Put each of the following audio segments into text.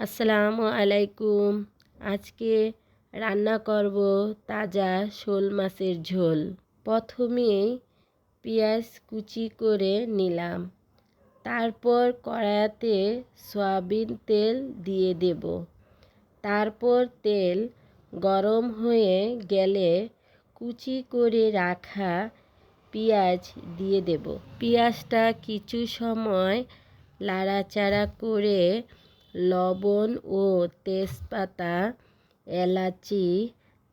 আসসালামু আলাইকুম। আজকে রান্না করব তাজা শোল মাছের ঝোল। প্রথমেই পেঁয়াজ কুচি করে নিলাম, তারপর কড়াইতে সয়াবিন তেল দিয়ে দেব। তারপর তেল গরম হয়ে গেলে কুচি করে রাখা পেঁয়াজ দিয়ে দেব। পেঁয়াজটা কিছু সময় নাড়াচাড়া করে লবণ ও তেজপাতা, এলাচি,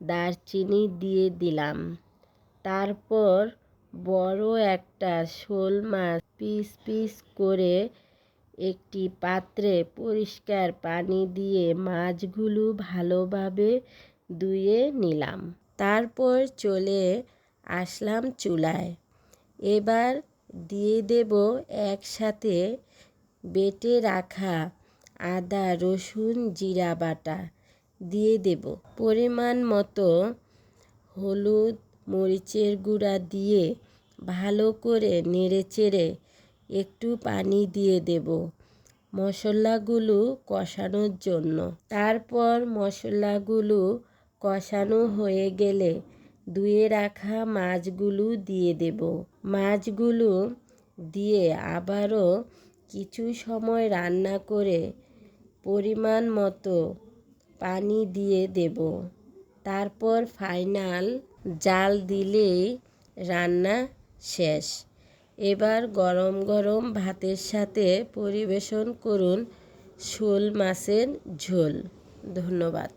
দারচিনি দিয়ে দিলাম। তারপর বড় একটা শোল মাছ পিস পিস করে একটি পাত্রে পরিষ্কার পানি দিয়ে মাছগুলো ভালোভাবে ধুয়ে নিলাম। তারপর চলে আসলাম চুলায়। এবার দিয়ে দেব একসাথে বেটে রাখা আদা, রসুন, জিরা বাটা দিয়ে দেব। পরিমাণ মতো হলুদ, মরিচের গুঁড়া দিয়ে ভালো করে নেড়েচেড়ে একটু পানি দিয়ে দেব মশলাগুলো কষানোর জন্য। তারপর মশলাগুলো কষানো হয়ে গেলে ধুয়ে রাখা মাছগুলো দিয়ে দেব। মাছগুলো দিয়ে আবারও কিছু সময় রান্না করে পরিমাণ মতো পানি দিয়ে দেব। তারপর ফাইনাল জাল দিলেই রান্না শেষ। এবার গরম গরম ভাতের সাথে পরিবেশন করুন শোল মাছের ঝোল। ধন্যবাদ।